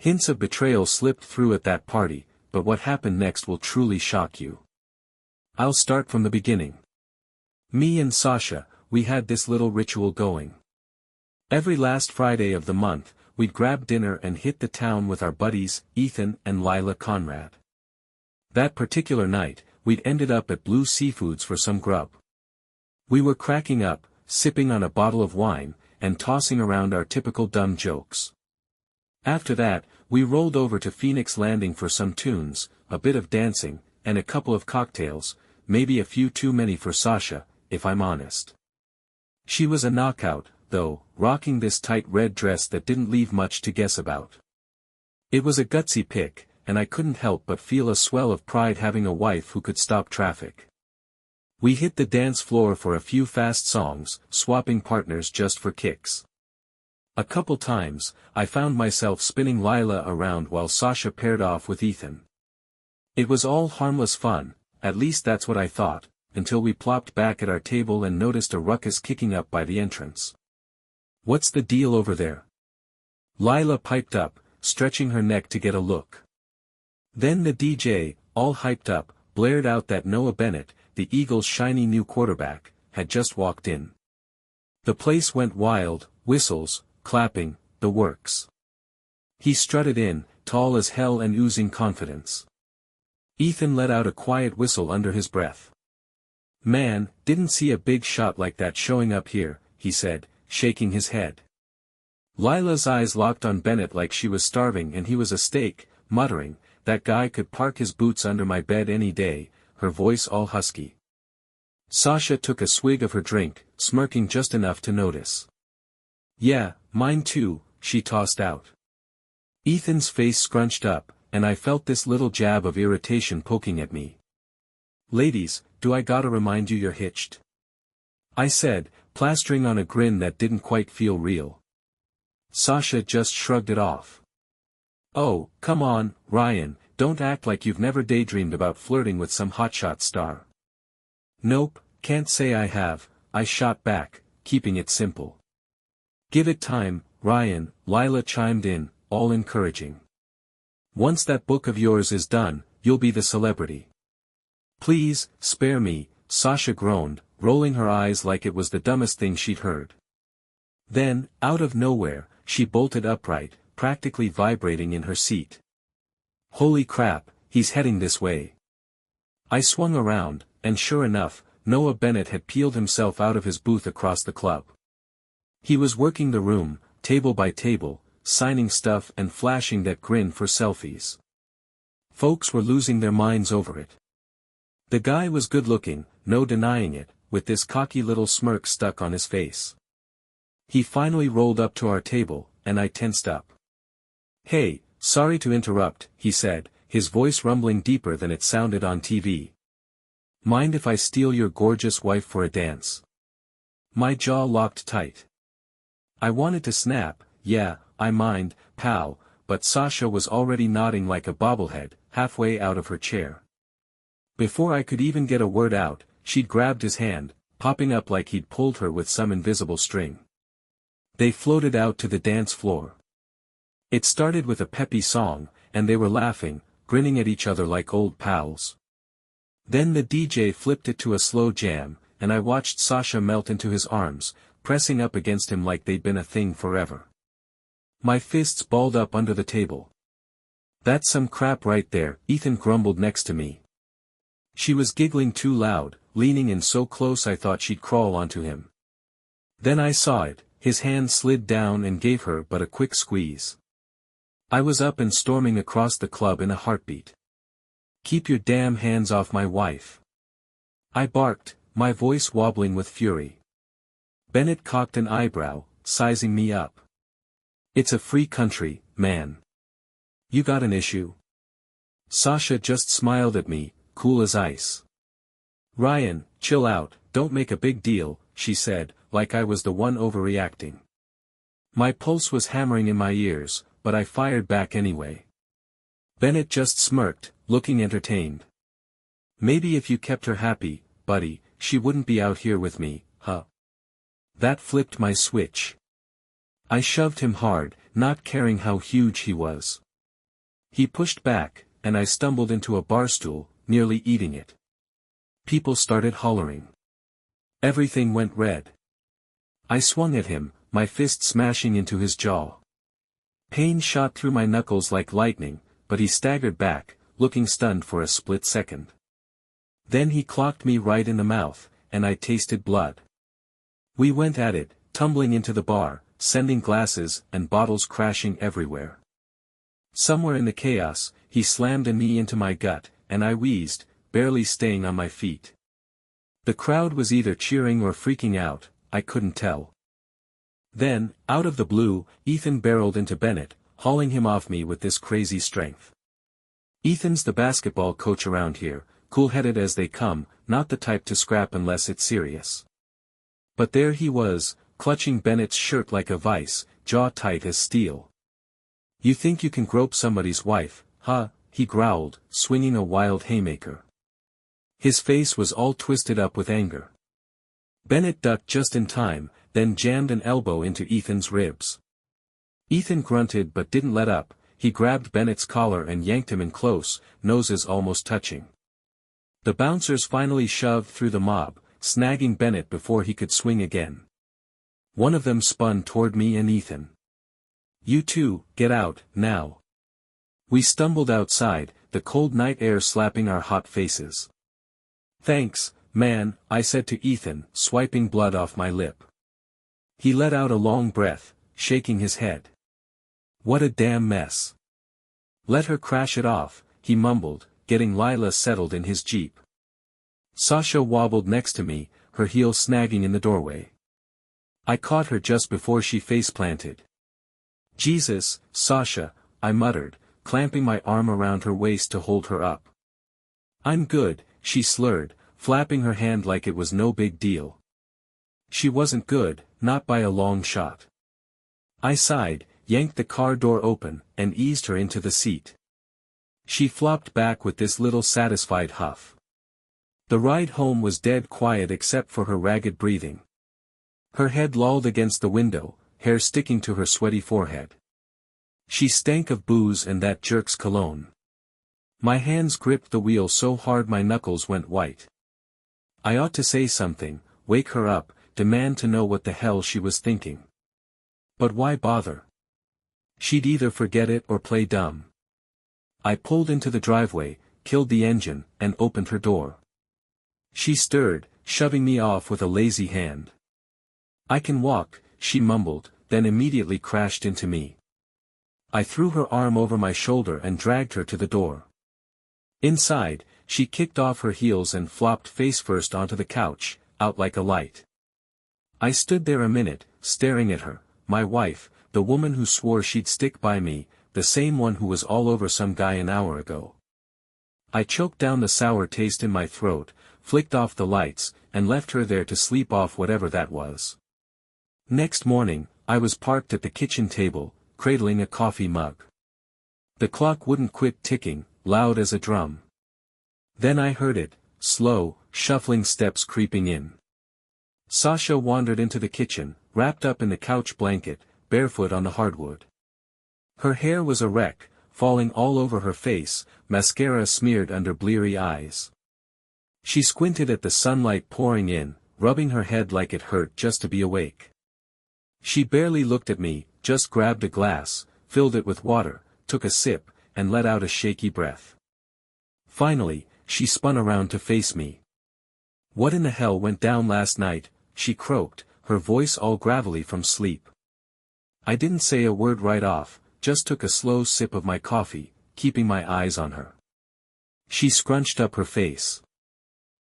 Hints of betrayal slipped through at that party, but what happened next will truly shock you. I'll start from the beginning. Me and Sasha, we had this little ritual going. Every last Friday of the month, we'd grab dinner and hit the town with our buddies, Ethan and Lila Conrad. That particular night, we'd ended up at Blue Seafoods for some grub. We were cracking up, sipping on a bottle of wine, and tossing around our typical dumb jokes. After that, we rolled over to Phoenix Landing for some tunes, a bit of dancing, and a couple of cocktails, maybe a few too many for Sasha, if I'm honest. She was a knockout, though, rocking this tight red dress that didn't leave much to guess about. It was a gutsy pick, and I couldn't help but feel a swell of pride having a wife who could stop traffic. We hit the dance floor for a few fast songs, swapping partners just for kicks. A couple times, I found myself spinning Lila around while Sasha paired off with Ethan. It was all harmless fun, at least that's what I thought, until we plopped back at our table and noticed a ruckus kicking up by the entrance. "What's the deal over there?" Lila piped up, stretching her neck to get a look. Then the DJ, all hyped up, blared out that Noah Bennett, the Eagles' shiny new quarterback, had just walked in. The place went wild, whistles, clapping, the works. He strutted in, tall as hell and oozing confidence. Ethan let out a quiet whistle under his breath. "Man, didn't see a big shot like that showing up here," he said, shaking his head. Lila's eyes locked on Bennett like she was starving and he was a steak, muttering, "That guy could park his boots under my bed any day," her voice all husky. Sasha took a swig of her drink, smirking just enough to notice. "Yeah, mine too," she tossed out. Ethan's face scrunched up, and I felt this little jab of irritation poking at me. "Ladies, do I gotta remind you you're hitched?" I said, plastering on a grin that didn't quite feel real. Sasha just shrugged it off. "Oh, come on, Ryan, don't act like you've never daydreamed about flirting with some hotshot star." "Nope, can't say I have," I shot back, keeping it simple. "Give it time, Ryan," Lila chimed in, all encouraging. "Once that book of yours is done, you'll be the celebrity." "Please, spare me," Sasha groaned, rolling her eyes like it was the dumbest thing she'd heard. Then, out of nowhere, she bolted upright, practically vibrating in her seat. "Holy crap, he's heading this way." I swung around, and sure enough, Noah Bennett had peeled himself out of his booth across the club. He was working the room, table by table, signing stuff and flashing that grin for selfies. Folks were losing their minds over it. The guy was good-looking, no denying it, with this cocky little smirk stuck on his face. He finally rolled up to our table, and I tensed up. "Hey, sorry to interrupt," he said, his voice rumbling deeper than it sounded on TV. "Mind if I steal your gorgeous wife for a dance?" My jaw locked tight. I wanted to snap, "Yeah, I mind, pal," but Sasha was already nodding like a bobblehead, halfway out of her chair. Before I could even get a word out, she'd grabbed his hand, popping up like he'd pulled her with some invisible string. They floated out to the dance floor. It started with a peppy song, and they were laughing, grinning at each other like old pals. Then the DJ flipped it to a slow jam, and I watched Sasha melt into his arms, pressing up against him like they'd been a thing forever. My fists balled up under the table. "That's some crap right there," Ethan grumbled next to me. She was giggling too loud, leaning in so close I thought she'd crawl onto him. Then I saw it, his hand slid down and gave her but a quick squeeze. I was up and storming across the club in a heartbeat. "Keep your damn hands off my wife!" I barked, my voice wobbling with fury. Bennett cocked an eyebrow, sizing me up. "It's a free country, man. You got an issue?" Sasha just smiled at me, cool as ice. "Ryan, chill out, don't make a big deal," she said, like I was the one overreacting. My pulse was hammering in my ears, but I fired back anyway. Bennett just smirked, looking entertained. "Maybe if you kept her happy, buddy, she wouldn't be out here with me, huh?" That flipped my switch. I shoved him hard, not caring how huge he was. He pushed back, and I stumbled into a bar stool, nearly eating it. People started hollering. Everything went red. I swung at him, my fist smashing into his jaw. Pain shot through my knuckles like lightning, but he staggered back, looking stunned for a split second. Then he clocked me right in the mouth, and I tasted blood. We went at it, tumbling into the bar, sending glasses and bottles crashing everywhere. Somewhere in the chaos, he slammed a knee into my gut, and I wheezed, barely staying on my feet. The crowd was either cheering or freaking out, I couldn't tell. Then, out of the blue, Ethan barreled into Bennett, hauling him off me with this crazy strength. Ethan's the basketball coach around here, cool-headed as they come, not the type to scrap unless it's serious. But there he was, clutching Bennett's shirt like a vice, jaw tight as steel. "You think you can grope somebody's wife, huh?" he growled, swinging a wild haymaker. His face was all twisted up with anger. Bennett ducked just in time, then jammed an elbow into Ethan's ribs. Ethan grunted but didn't let up. He grabbed Bennett's collar and yanked him in close, noses almost touching. The bouncers finally shoved through the mob, snagging Bennett before he could swing again. One of them spun toward me and Ethan. "You two, get out, now." We stumbled outside, the cold night air slapping our hot faces. "Thanks, man," I said to Ethan, swiping blood off my lip. He let out a long breath, shaking his head. "What a damn mess." "Let her crash it off," he mumbled, getting Lila settled in his jeep. Sasha wobbled next to me, her heel snagging in the doorway. I caught her just before she face-planted. "Jesus, Sasha," I muttered, clamping my arm around her waist to hold her up. "I'm good," she slurred, flapping her hand like it was no big deal. She wasn't good, not by a long shot. I sighed, yanked the car door open, and eased her into the seat. She flopped back with this little satisfied huff. The ride home was dead quiet except for her ragged breathing. Her head lolled against the window, hair sticking to her sweaty forehead. She stank of booze and that jerk's cologne. My hands gripped the wheel so hard my knuckles went white. I ought to say something, wake her up, demand to know what the hell she was thinking. But why bother? She'd either forget it or play dumb. I pulled into the driveway, killed the engine, and opened her door. She stirred, shoving me off with a lazy hand. "I can walk," she mumbled, then immediately crashed into me. I threw her arm over my shoulder and dragged her to the door. Inside, she kicked off her heels and flopped face-first onto the couch, out like a light. I stood there a minute, staring at her, my wife, the woman who swore she'd stick by me, the same one who was all over some guy an hour ago. I choked down the sour taste in my throat, flicked off the lights, and left her there to sleep off whatever that was. Next morning, I was parked at the kitchen table, cradling a coffee mug. The clock wouldn't quit ticking, loud as a drum. Then I heard it, slow, shuffling steps creeping in. Sasha wandered into the kitchen, wrapped up in the couch blanket, barefoot on the hardwood. Her hair was a wreck, falling all over her face, mascara smeared under bleary eyes. She squinted at the sunlight pouring in, rubbing her head like it hurt just to be awake. She barely looked at me, just grabbed a glass, filled it with water, took a sip, and let out a shaky breath. Finally, she spun around to face me. "What in the hell went down last night?" she croaked, her voice all gravelly from sleep. I didn't say a word right off, just took a slow sip of my coffee, keeping my eyes on her. She scrunched up her face.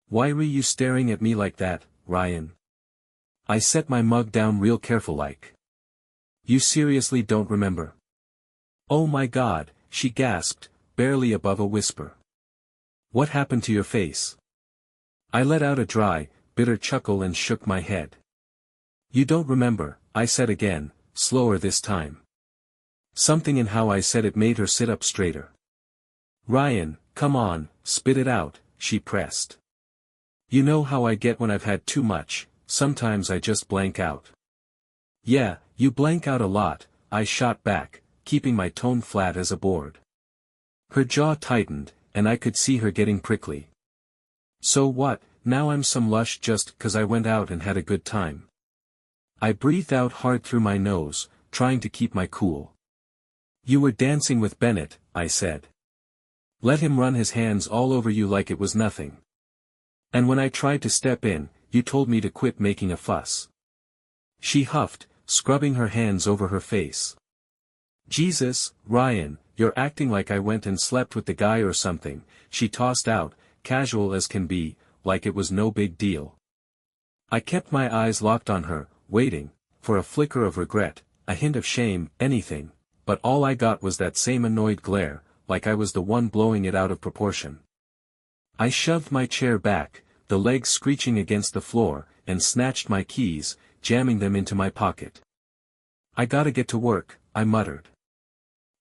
"Why were you staring at me like that, Ryan?" I set my mug down real careful like. "You seriously don't remember?" "Oh my God," she gasped, barely above a whisper. "What happened to your face?" I let out a dry, bitter chuckle and shook my head. "You don't remember," I said again, slower this time. Something in how I said it made her sit up straighter. "Ryan, come on, spit it out," she pressed. "You know how I get when I've had too much, sometimes I just blank out." "Yeah, you blank out a lot," I shot back, keeping my tone flat as a board. Her jaw tightened, and I could see her getting prickly. So what, now I'm some lush just 'cause I went out and had a good time. I breathed out hard through my nose, trying to keep my cool. You were dancing with Bennett, I said. Let him run his hands all over you like it was nothing. And when I tried to step in, you told me to quit making a fuss. She huffed, scrubbing her hands over her face. Jesus, Ryan, you're acting like I went and slept with the guy or something, she tossed out, casual as can be, like it was no big deal. I kept my eyes locked on her, waiting, for a flicker of regret, a hint of shame, anything, but all I got was that same annoyed glare, like I was the one blowing it out of proportion. I shoved my chair back, the legs screeching against the floor, and snatched my keys, jamming them into my pocket. I gotta get to work, I muttered.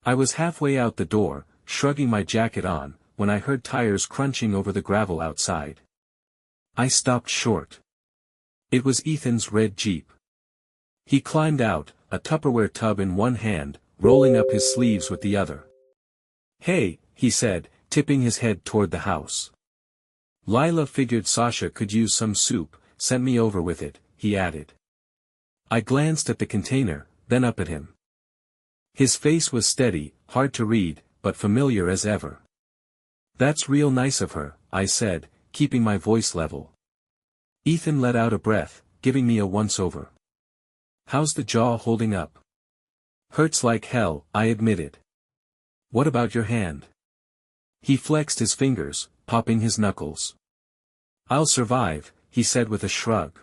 I was halfway out the door, shrugging my jacket on, when I heard tires crunching over the gravel outside. I stopped short. It was Ethan's red Jeep. He climbed out, a Tupperware tub in one hand, rolling up his sleeves with the other. Hey, he said, tipping his head toward the house. Lila figured Sasha could use some soup, sent me over with it, he added. I glanced at the container, then up at him. His face was steady, hard to read, but familiar as ever. That's real nice of her, I said, keeping my voice level. Ethan let out a breath, giving me a once-over. How's the jaw holding up? Hurts like hell, I admitted. What about your hand? He flexed his fingers, popping his knuckles. I'll survive, he said with a shrug.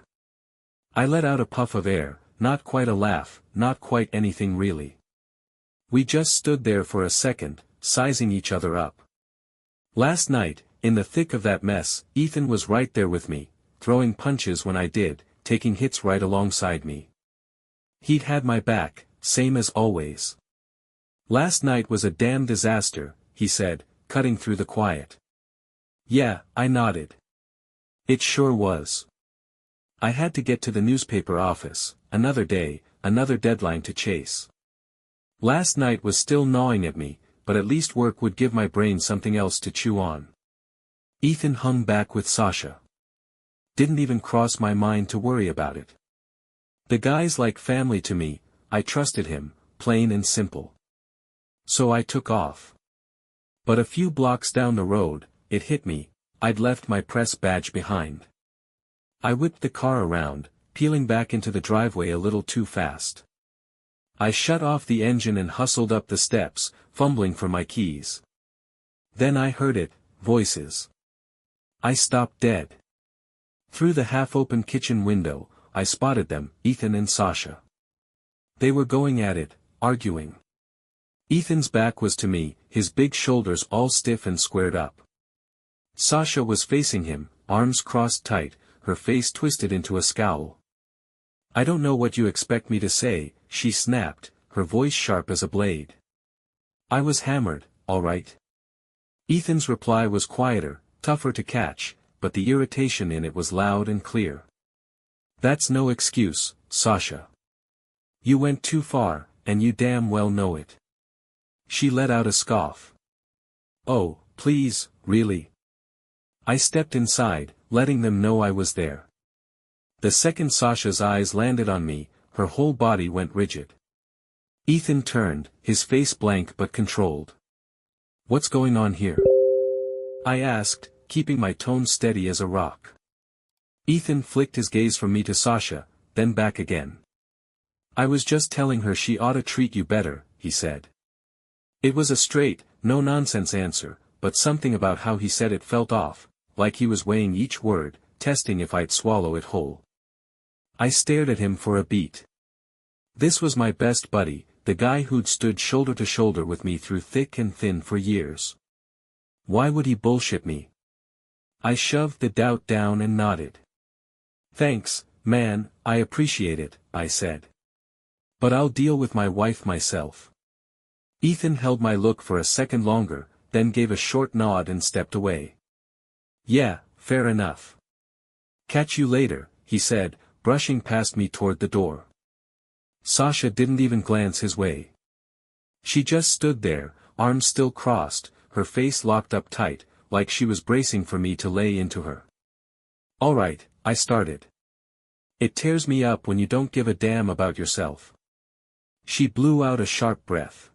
I let out a puff of air, not quite a laugh, not quite anything really. We just stood there for a second, sizing each other up. Last night, in the thick of that mess, Ethan was right there with me, throwing punches when I did, taking hits right alongside me. He'd had my back, same as always. Last night was a damn disaster, he said, cutting through the quiet. Yeah, I nodded. It sure was. I had to get to the newspaper office, another day, another deadline to chase. Last night was still gnawing at me, but at least work would give my brain something else to chew on. Ethan hung back with Sasha. Didn't even cross my mind to worry about it. The guy's like family to me, I trusted him, plain and simple. So I took off. But a few blocks down the road, it hit me, I'd left my press badge behind. I whipped the car around, peeling back into the driveway a little too fast. I shut off the engine and hustled up the steps, fumbling for my keys. Then I heard it, voices. I stopped dead. Through the half-open kitchen window, I spotted them, Ethan and Sasha. They were going at it, arguing. Ethan's back was to me, his big shoulders all stiff and squared up. Sasha was facing him, arms crossed tight, her face twisted into a scowl. I don't know what you expect me to say, she snapped, her voice sharp as a blade. I was hammered, all right. Ethan's reply was quieter, tougher to catch, but the irritation in it was loud and clear. That's no excuse, Sasha. You went too far, and you damn well know it. She let out a scoff. Oh, please, really? I stepped inside, letting them know I was there. The second Sasha's eyes landed on me, her whole body went rigid. Ethan turned, his face blank but controlled. What's going on here? I asked, keeping my tone steady as a rock. Ethan flicked his gaze from me to Sasha, then back again. I was just telling her she ought to treat you better, he said. It was a straight, no-nonsense answer, but something about how he said it felt off, like he was weighing each word, testing if I'd swallow it whole. I stared at him for a beat. This was my best buddy, the guy who'd stood shoulder to shoulder with me through thick and thin for years. Why would he bullshit me? I shoved the doubt down and nodded. Thanks, man, I appreciate it, I said. But I'll deal with my wife myself. Ethan held my look for a second longer, then gave a short nod and stepped away. Yeah, fair enough. Catch you later, he said, brushing past me toward the door. Sasha didn't even glance his way. She just stood there, arms still crossed, her face locked up tight, like she was bracing for me to lay into her. "Alright," I started. "It tears me up when you don't give a damn about yourself." She blew out a sharp breath.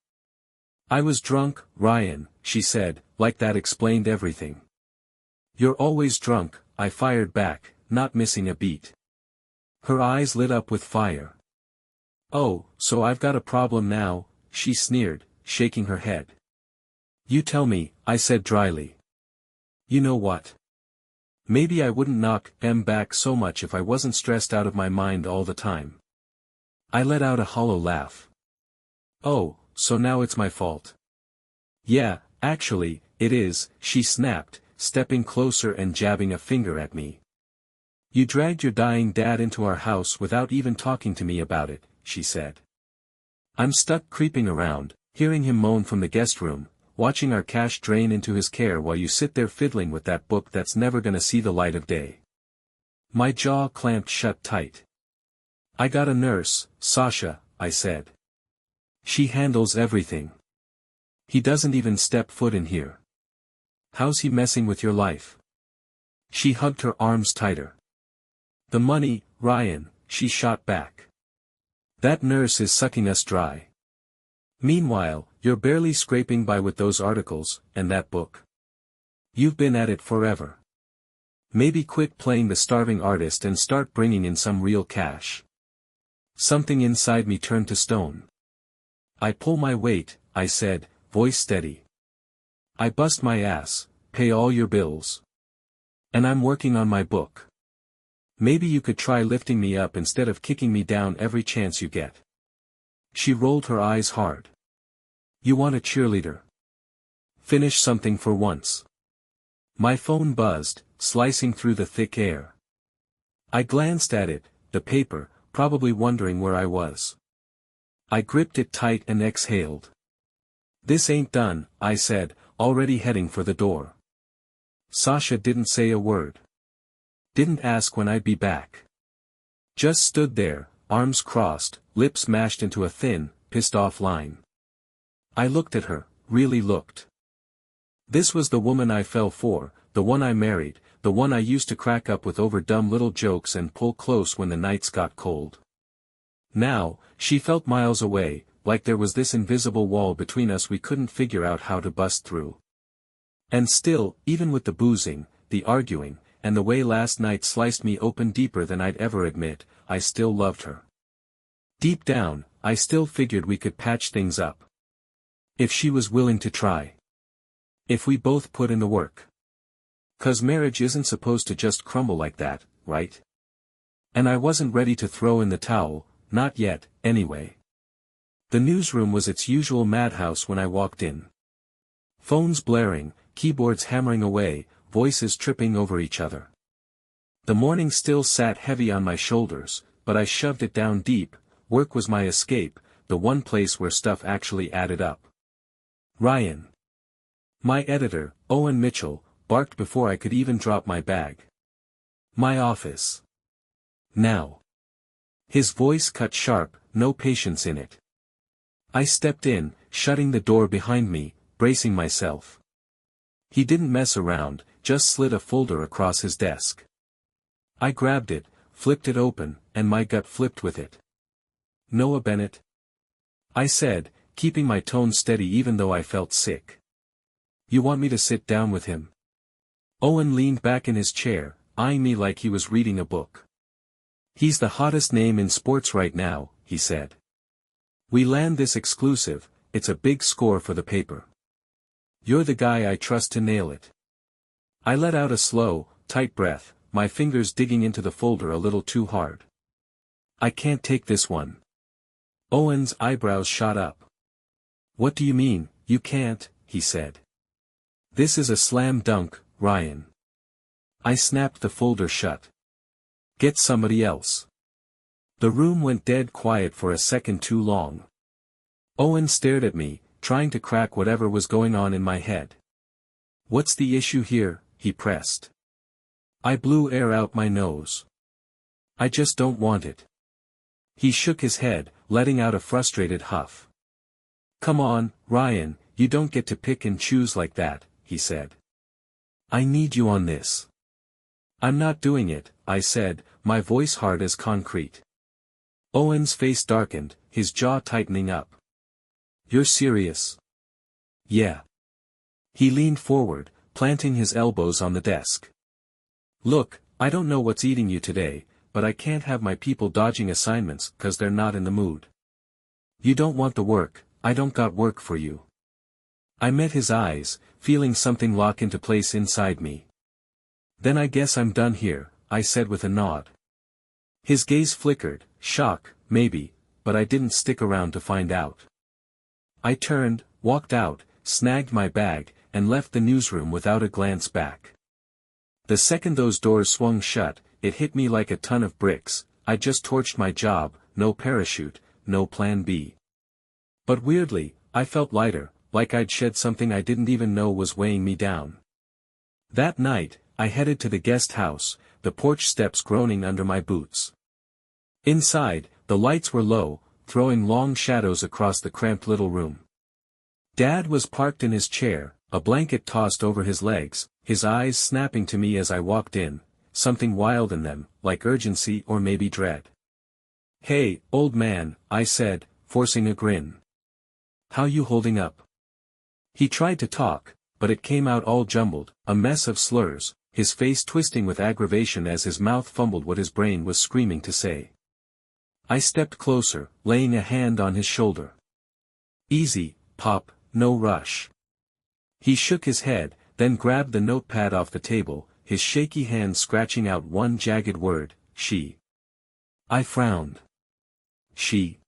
"I was drunk, Ryan," she said, like that explained everything. "You're always drunk," I fired back, not missing a beat. Her eyes lit up with fire. "Oh, so I've got a problem now," she sneered, shaking her head. "You tell me," I said dryly. "You know what? Maybe I wouldn't knock them back so much if I wasn't stressed out of my mind all the time." I let out a hollow laugh. "Oh, so now it's my fault." "Yeah, actually, it is," she snapped, stepping closer and jabbing a finger at me. "You dragged your dying dad into our house without even talking to me about it," she said. "I'm stuck creeping around, hearing him moan from the guest room, watching our cash drain into his care while you sit there fiddling with that book that's never gonna see the light of day." My jaw clamped shut tight. "I got a nurse, Sasha," I said. "She handles everything. He doesn't even step foot in here. How's he messing with your life?" She hugged her arms tighter. "The money, Ryan," she shot back. "That nurse is sucking us dry. Meanwhile, you're barely scraping by with those articles, and that book. You've been at it forever. Maybe quit playing the starving artist and start bringing in some real cash." Something inside me turned to stone. "I pull my weight," I said, voice steady. "I bust my ass, pay all your bills. And I'm working on my book. Maybe you could try lifting me up instead of kicking me down every chance you get." She rolled her eyes hard. "You want a cheerleader? Finish something for once." My phone buzzed, slicing through the thick air. I glanced at it, the paper, probably wondering where I was. I gripped it tight and exhaled. "This ain't done," I said, already heading for the door. Sasha didn't say a word. Didn't ask when I'd be back. Just stood there, arms crossed, lips mashed into a thin, pissed-off line. I looked at her, really looked. This was the woman I fell for, the one I married, the one I used to crack up with over dumb little jokes and pull close when the nights got cold. Now, she felt miles away, like there was this invisible wall between us we couldn't figure out how to bust through. And still, even with the boozing, the arguing, and the way last night sliced me open deeper than I'd ever admit, I still loved her. Deep down, I still figured we could patch things up. If she was willing to try. If we both put in the work. 'Cause marriage isn't supposed to just crumble like that, right? And I wasn't ready to throw in the towel, not yet, anyway. The newsroom was its usual madhouse when I walked in. Phones blaring, keyboards hammering away, voices tripping over each other. The morning still sat heavy on my shoulders, but I shoved it down deep. Work was my escape, the one place where stuff actually added up. Ryan. My editor, Owen Mitchell, barked before I could even drop my bag. My office. Now. His voice cut sharp, no patience in it. I stepped in, shutting the door behind me, bracing myself. He didn't mess around, just slid a folder across his desk. I grabbed it, flipped it open, and my gut flipped with it. "Noah Bennett?" I said, keeping my tone steady even though I felt sick. "You want me to sit down with him?" Owen leaned back in his chair, eyeing me like he was reading a book. "He's the hottest name in sports right now," he said. "We land this exclusive, it's a big score for the paper. You're the guy I trust to nail it." I let out a slow, tight breath, my fingers digging into the folder a little too hard. "I can't take this one." Owen's eyebrows shot up. "What do you mean, you can't?" he said. "This is a slam dunk, Ryan." I snapped the folder shut. "Get somebody else." The room went dead quiet for a second too long. Owen stared at me, trying to crack whatever was going on in my head. "What's the issue here?" he pressed. I blew air out my nose. "I just don't want it." He shook his head, letting out a frustrated huff. "Come on, Ryan, You don't get to pick and choose like that, he said. I need you on this. I'm not doing it, I said, my voice hard as concrete. Owen's face darkened, his jaw tightening up. You're serious? Yeah. He leaned forward, planting his elbows on the desk. Look, I don't know what's eating you today, but I can't have my people dodging assignments 'cause they're not in the mood. You don't want the work, I don't got work for you. I met his eyes, feeling something lock into place inside me. Then I guess I'm done here, I said with a nod. His gaze flickered, shock, maybe, but I didn't stick around to find out. I turned, walked out, snagged my bag, and left the newsroom without a glance back. The second those doors swung shut, it hit me like a ton of bricks. I just torched my job, no parachute, no plan B. But weirdly, I felt lighter, like I'd shed something I didn't even know was weighing me down. That night, I headed to the guest house, the porch steps groaning under my boots. Inside, the lights were low, throwing long shadows across the cramped little room. Dad was parked in his chair, a blanket tossed over his legs, his eyes snapping to me as I walked in, something wild in them, like urgency or maybe dread. Hey, old man, I said, forcing a grin. How you holding up? He tried to talk, but it came out all jumbled, a mess of slurs, his face twisting with aggravation as his mouth fumbled what his brain was screaming to say. I stepped closer, laying a hand on his shoulder. Easy, Pop, no rush. He shook his head, then grabbed the notepad off the table, his shaky hand scratching out one jagged word, she. I frowned. She.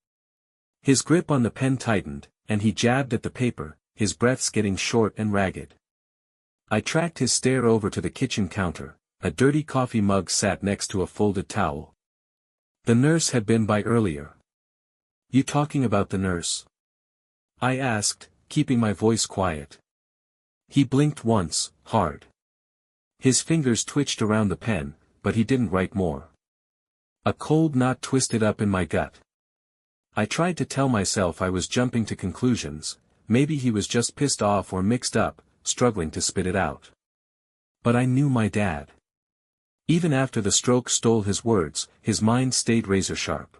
His grip on the pen tightened, and he jabbed at the paper, his breaths getting short and ragged. I tracked his stare over to the kitchen counter. A dirty coffee mug sat next to a folded towel. The nurse had been by earlier. You talking about the nurse? I asked, keeping my voice quiet. He blinked once, hard. His fingers twitched around the pen, but he didn't write more. A cold knot twisted up in my gut. I tried to tell myself I was jumping to conclusions, maybe he was just pissed off or mixed up, struggling to spit it out. But I knew my dad. Even after the stroke stole his words, his mind stayed razor-sharp.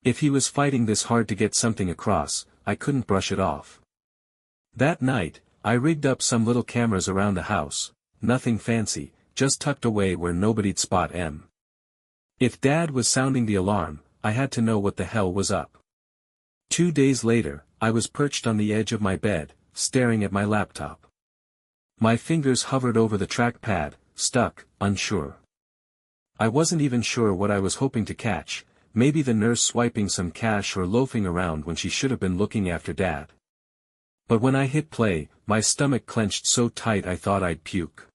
If he was fighting this hard to get something across, I couldn't brush it off. That night, I rigged up some little cameras around the house, nothing fancy, just tucked away where nobody'd spot M. If Dad was sounding the alarm, I had to know what the hell was up. 2 days later, I was perched on the edge of my bed, staring at my laptop. My fingers hovered over the trackpad, stuck, unsure. I wasn't even sure what I was hoping to catch, maybe the nurse swiping some cash or loafing around when she should have been looking after Dad. But when I hit play, my stomach clenched so tight I thought I'd puke.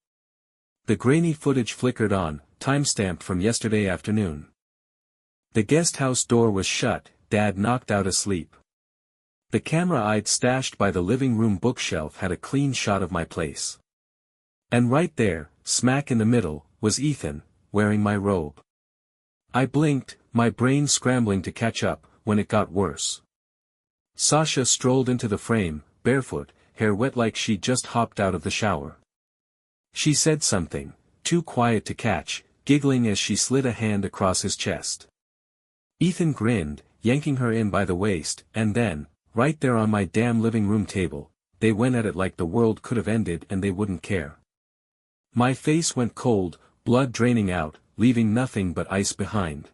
The grainy footage flickered on, timestamped from yesterday afternoon. The guest house door was shut, Dad knocked out asleep. The camera I'd stashed by the living room bookshelf had a clean shot of my place. And right there, smack in the middle, was Ethan, wearing my robe. I blinked, my brain scrambling to catch up, when it got worse. Sasha strolled into the frame, barefoot, hair wet like she'd just hopped out of the shower. She said something, too quiet to catch, giggling as she slid a hand across his chest. Ethan grinned, yanking her in by the waist, and then, right there on my damn living room table, they went at it like the world could have ended and they wouldn't care. My face went cold, blood draining out, leaving nothing but ice behind.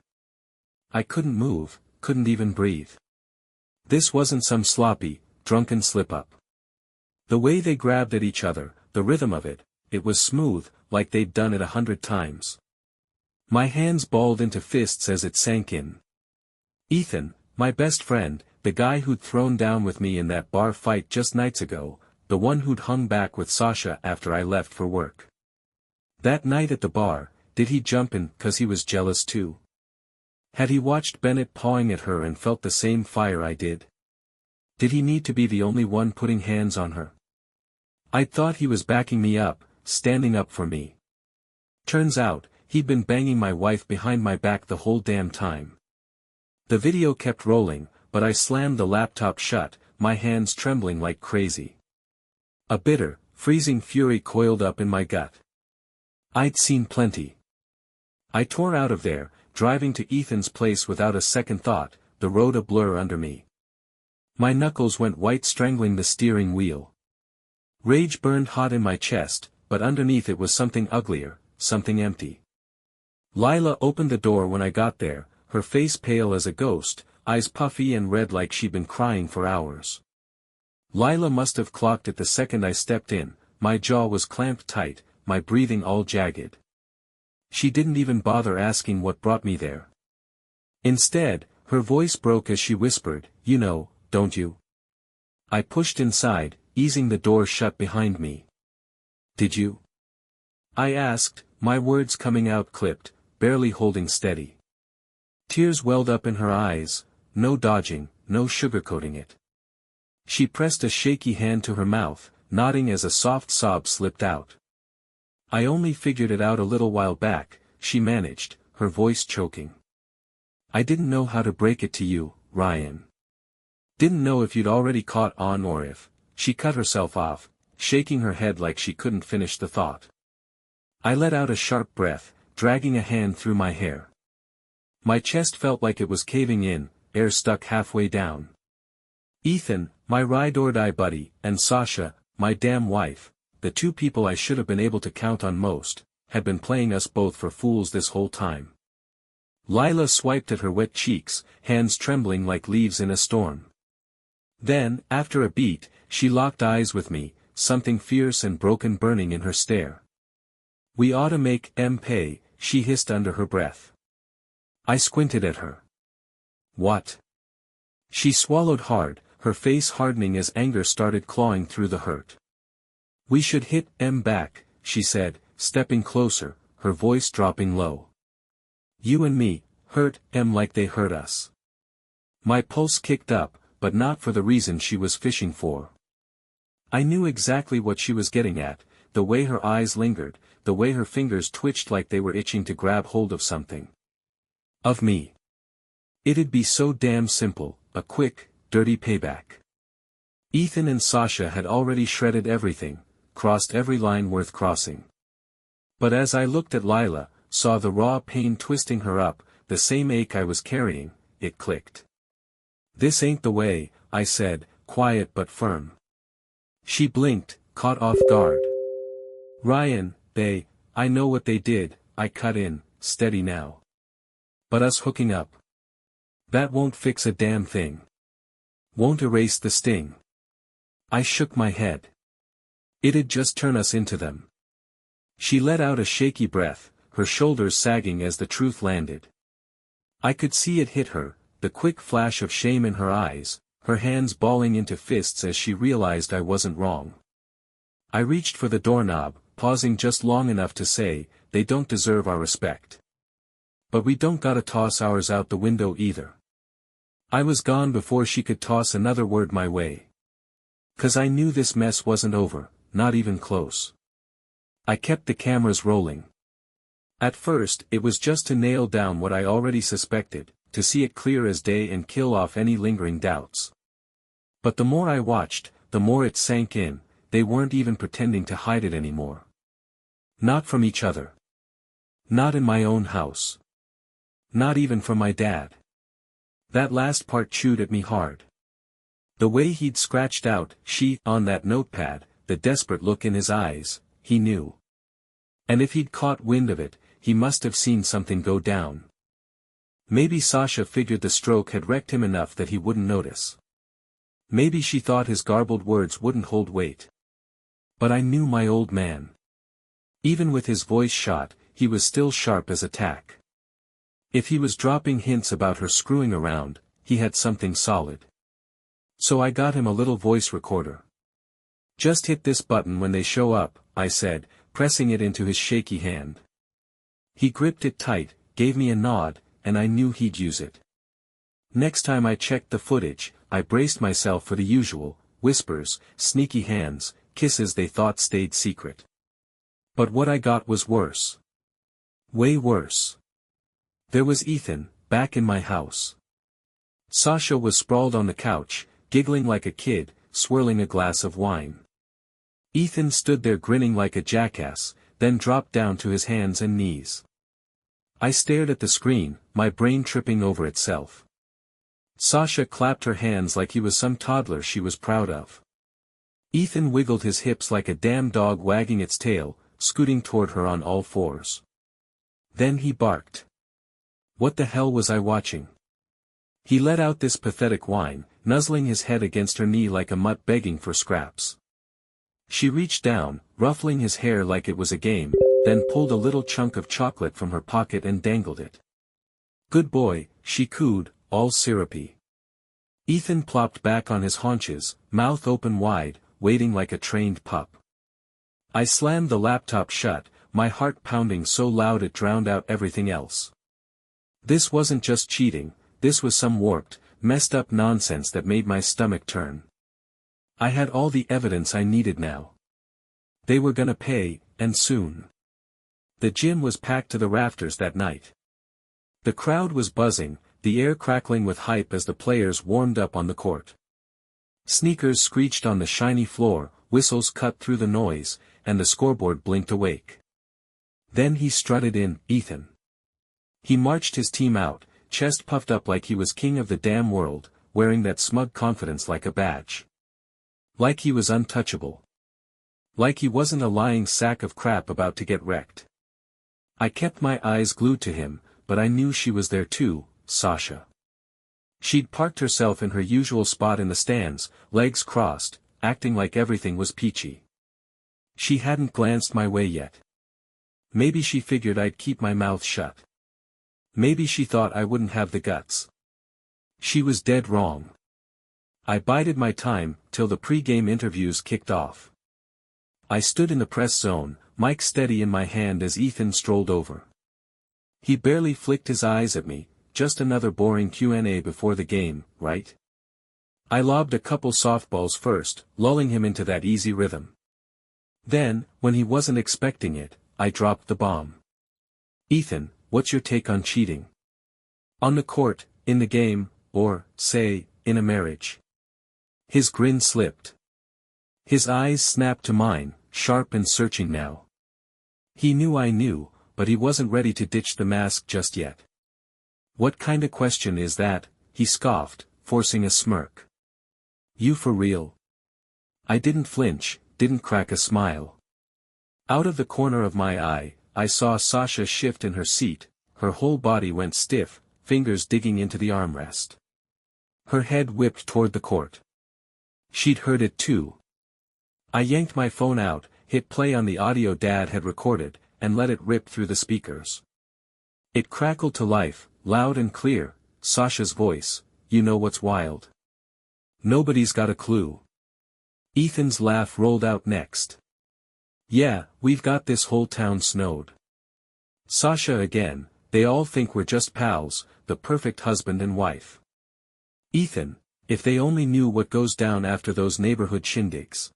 I couldn't move, couldn't even breathe. This wasn't some sloppy, drunken slip-up. The way they grabbed at each other, the rhythm of it, it was smooth, like they'd done it 100 times. My hands balled into fists as it sank in. Ethan, my best friend, the guy who'd thrown down with me in that bar fight just nights ago, the one who'd hung back with Sasha after I left for work. That night at the bar, did he jump in 'cause he was jealous too? Had he watched Bennett pawing at her and felt the same fire I did? Did he need to be the only one putting hands on her? I'd thought he was backing me up, standing up for me. Turns out, he'd been banging my wife behind my back the whole damn time. The video kept rolling, but I slammed the laptop shut, my hands trembling like crazy. A bitter, freezing fury coiled up in my gut. I'd seen plenty. I tore out of there, driving to Ethan's place without a second thought, the road a blur under me. My knuckles went white, strangling the steering wheel. Rage burned hot in my chest, but underneath it was something uglier, something empty. Lila opened the door when I got there, her face pale as a ghost, eyes puffy and red like she'd been crying for hours. Lila must have clocked it the second I stepped in. My jaw was clamped tight, my breathing all jagged. She didn't even bother asking what brought me there. Instead, her voice broke as she whispered, "You know, don't you?" I pushed inside, easing the door shut behind me. "Did you?" I asked, my words coming out clipped, barely holding steady. Tears welled up in her eyes, no dodging, no sugarcoating it. She pressed a shaky hand to her mouth, nodding as a soft sob slipped out. "I only figured it out a little while back," she managed, her voice choking. "I didn't know how to break it to you, Ryan. Didn't know if you'd already caught on or if..." She cut herself off, shaking her head like she couldn't finish the thought. I let out a sharp breath, dragging a hand through my hair. My chest felt like it was caving in, air stuck halfway down. Ethan, my ride-or-die buddy, and Sasha, my damn wife, the two people I should have been able to count on most, had been playing us both for fools this whole time. Lila swiped at her wet cheeks, hands trembling like leaves in a storm. Then, after a beat, she locked eyes with me, something fierce and broken burning in her stare. "We ought to make em pay," she hissed under her breath. I squinted at her. "What?" She swallowed hard, her face hardening as anger started clawing through the hurt. "We should hit em back," she said, stepping closer, her voice dropping low. "You and me, hurt em like they hurt us." My pulse kicked up, but not for the reason she was fishing for. I knew exactly what she was getting at, the way her eyes lingered, the way her fingers twitched like they were itching to grab hold of something. Of me. It'd be so damn simple, a quick, dirty payback. Ethan and Sasha had already shredded everything, crossed every line worth crossing. But as I looked at Lila, saw the raw pain twisting her up, the same ache I was carrying, it clicked. "This ain't the way," I said, quiet but firm. She blinked, caught off guard. "Ryan, I know what they did," I cut in, steady now. "But us hooking up. That won't fix a damn thing. Won't erase the sting." I shook my head. "It'd just turn us into them." She let out a shaky breath, her shoulders sagging as the truth landed. I could see it hit her, the quick flash of shame in her eyes, her hands balling into fists as she realized I wasn't wrong. I reached for the doorknob, pausing just long enough to say, "They don't deserve our respect. But we don't gotta toss ours out the window either." I was gone before she could toss another word my way. 'Cause I knew this mess wasn't over, not even close. I kept the cameras rolling. At first, it was just to nail down what I already suspected, to see it clear as day and kill off any lingering doubts. But the more I watched, the more it sank in, they weren't even pretending to hide it anymore. Not from each other. Not in my own house. Not even from my dad. That last part chewed at me hard. The way he'd scratched out, "she," on that notepad, the desperate look in his eyes, he knew. And if he'd caught wind of it, he must have seen something go down. Maybe Sasha figured the stroke had wrecked him enough that he wouldn't notice. Maybe she thought his garbled words wouldn't hold weight. But I knew my old man. Even with his voice shot, he was still sharp as a tack. If he was dropping hints about her screwing around, he had something solid. So I got him a little voice recorder. "Just hit this button when they show up," I said, pressing it into his shaky hand. He gripped it tight, gave me a nod, and I knew he'd use it. Next time I checked the footage, I braced myself for the usual, whispers, sneaky hands, kisses they thought stayed secret. But what I got was worse. Way worse. There was Ethan, back in my house. Sasha was sprawled on the couch, giggling like a kid, swirling a glass of wine. Ethan stood there grinning like a jackass, then dropped down to his hands and knees. I stared at the screen, my brain tripping over itself. Sasha clapped her hands like he was some toddler she was proud of. Ethan wiggled his hips like a damn dog wagging its tail, scooting toward her on all fours. Then he barked. What the hell was I watching? He let out this pathetic whine, nuzzling his head against her knee like a mutt begging for scraps. She reached down, ruffling his hair like it was a game, then pulled a little chunk of chocolate from her pocket and dangled it. Good boy, she cooed, all syrupy. Ethan plopped back on his haunches, mouth open wide, waiting like a trained pup. I slammed the laptop shut, my heart pounding so loud it drowned out everything else. This wasn't just cheating, this was some warped, messed up nonsense that made my stomach turn. I had all the evidence I needed now. They were gonna pay, and soon. The gym was packed to the rafters that night. The crowd was buzzing, the air crackling with hype as the players warmed up on the court. Sneakers screeched on the shiny floor, whistles cut through the noise, and the scoreboard blinked awake. Then he strutted in, Ethan. He marched his team out, chest puffed up like he was king of the damn world, wearing that smug confidence like a badge. Like he was untouchable. Like he wasn't a lying sack of crap about to get wrecked. I kept my eyes glued to him, but I knew she was there too, Sasha. She'd parked herself in her usual spot in the stands, legs crossed, acting like everything was peachy. She hadn't glanced my way yet. Maybe she figured I'd keep my mouth shut. Maybe she thought I wouldn't have the guts. She was dead wrong. I bided my time, till the pre-game interviews kicked off. I stood in the press zone, mic steady in my hand as Ethan strolled over. He barely flicked his eyes at me, just another boring Q&A before the game, right? I lobbed a couple softballs first, lulling him into that easy rhythm. Then, when he wasn't expecting it, I dropped the bomb. Ethan, what's your take on cheating? On the court, in the game, or, say, in a marriage? His grin slipped. His eyes snapped to mine, sharp and searching now. He knew I knew, but he wasn't ready to ditch the mask just yet. What kinda question is that? He scoffed, forcing a smirk. You for real? I didn't flinch, didn't crack a smile. Out of the corner of my eye, I saw Sasha shift in her seat, her whole body went stiff, fingers digging into the armrest. Her head whipped toward the court. She'd heard it too. I yanked my phone out, hit play on the audio Dad had recorded, and let it rip through the speakers. It crackled to life, loud and clear, Sasha's voice, you know what's wild? Nobody's got a clue. Ethan's laugh rolled out next. Yeah, we've got this whole town snowed. Sasha again, they all think we're just pals, the perfect husband and wife. Ethan, if they only knew what goes down after those neighborhood shindigs.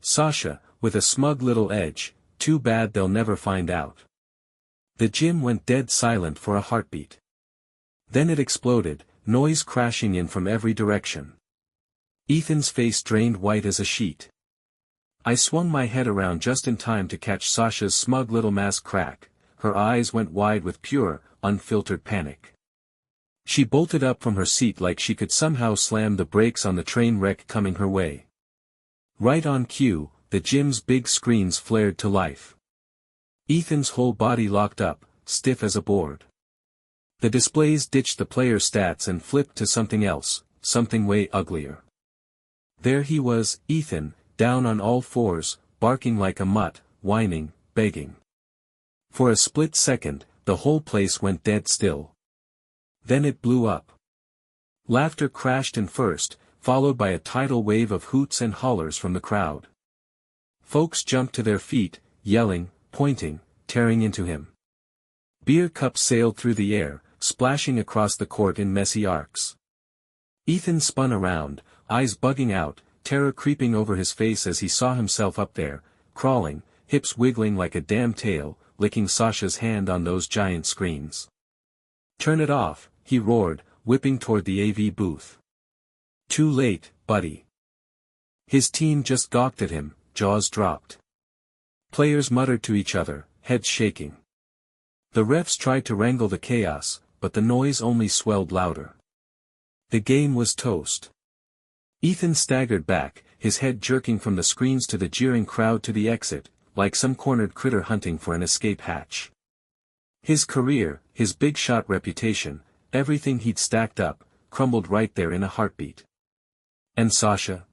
Sasha, with a smug little edge, too bad they'll never find out. The gym went dead silent for a heartbeat. Then it exploded, noise crashing in from every direction. Ethan's face drained white as a sheet. I swung my head around just in time to catch Sasha's smug little mask crack, her eyes went wide with pure, unfiltered panic. She bolted up from her seat like she could somehow slam the brakes on the train wreck coming her way. Right on cue, the gym's big screens flared to life. Ethan's whole body locked up, stiff as a board. The displays ditched the player's stats and flipped to something else, something way uglier. There he was, Ethan, down on all fours, barking like a mutt, whining, begging. For a split second, the whole place went dead still. Then it blew up. Laughter crashed in first, followed by a tidal wave of hoots and hollers from the crowd. Folks jumped to their feet, yelling, pointing, tearing into him. Beer cups sailed through the air, splashing across the court in messy arcs. Ethan spun around, eyes bugging out, terror creeping over his face as he saw himself up there, crawling, hips wiggling like a damn tail, licking Sasha's hand on those giant screens. Turn it off, he roared, whipping toward the AV booth. Too late, buddy. His team just gawked at him, jaws dropped. Players muttered to each other, heads shaking. The refs tried to wrangle the chaos, but the noise only swelled louder. The game was toast. Ethan staggered back, his head jerking from the screens to the jeering crowd to the exit, like some cornered critter hunting for an escape hatch. His career, his big shot reputation, everything he'd stacked up, crumbled right there in a heartbeat. And Sasha?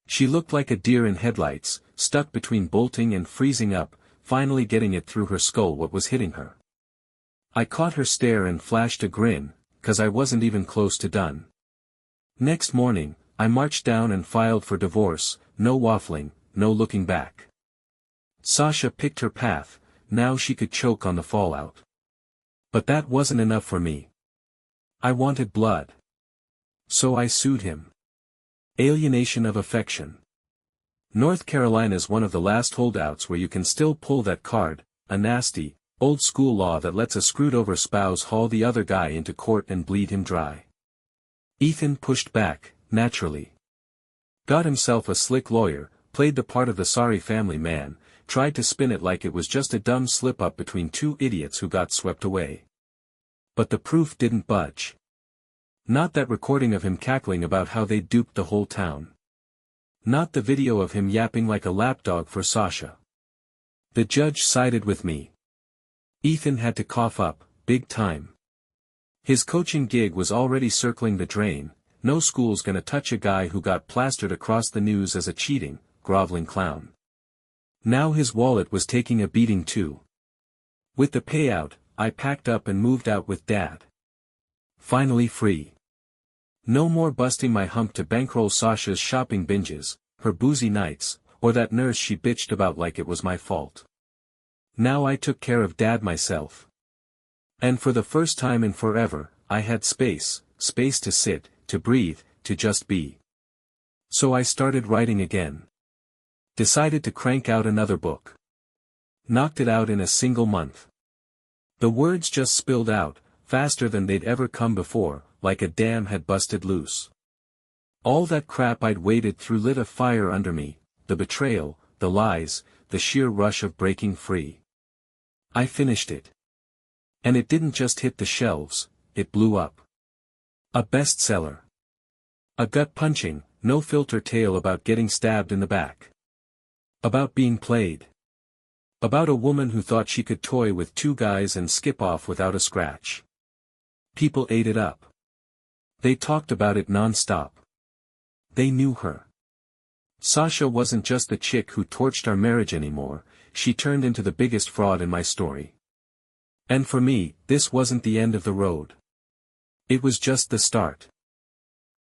She looked like a deer in headlights, stuck between bolting and freezing up, finally getting it through her skull what was hitting her. I caught her stare and flashed a grin, 'cause I wasn't even close to done. Next morning, I marched down and filed for divorce, no waffling, no looking back. Sasha picked her path, now she could choke on the fallout. But that wasn't enough for me. I wanted blood. So I sued him. Alienation of affection. North Carolina's one of the last holdouts where you can still pull that card, a nasty, old-school law that lets a screwed-over spouse haul the other guy into court and bleed him dry. Ethan pushed back, naturally. Got himself a slick lawyer, played the part of the sorry family man, tried to spin it like it was just a dumb slip-up between two idiots who got swept away. But the proof didn't budge. Not that recording of him cackling about how they'd duped the whole town. Not the video of him yapping like a lapdog for Sasha. The judge sided with me. Ethan had to cough up, big time. His coaching gig was already circling the drain, no school's gonna touch a guy who got plastered across the news as a cheating, groveling clown. Now his wallet was taking a beating too. With the payout, I packed up and moved out with Dad. Finally free. No more busting my hump to bankroll Sasha's shopping binges, her boozy nights, or that nurse she bitched about like it was my fault. Now I took care of Dad myself. And for the first time in forever, I had space to sit, to breathe, to just be. So I started writing again. Decided to crank out another book. Knocked it out in a single month. The words just spilled out, faster than they'd ever come before, like a dam had busted loose. All that crap I'd waded through lit a fire under me, the betrayal, the lies, the sheer rush of breaking free. I finished it. And it didn't just hit the shelves, it blew up. A bestseller. A gut-punching, no-filter tale about getting stabbed in the back. About being played. About a woman who thought she could toy with two guys and skip off without a scratch. People ate it up. They talked about it non-stop. They knew her. Sasha wasn't just the chick who torched our marriage anymore, she turned into the biggest fraud in my story. And for me, this wasn't the end of the road. It was just the start.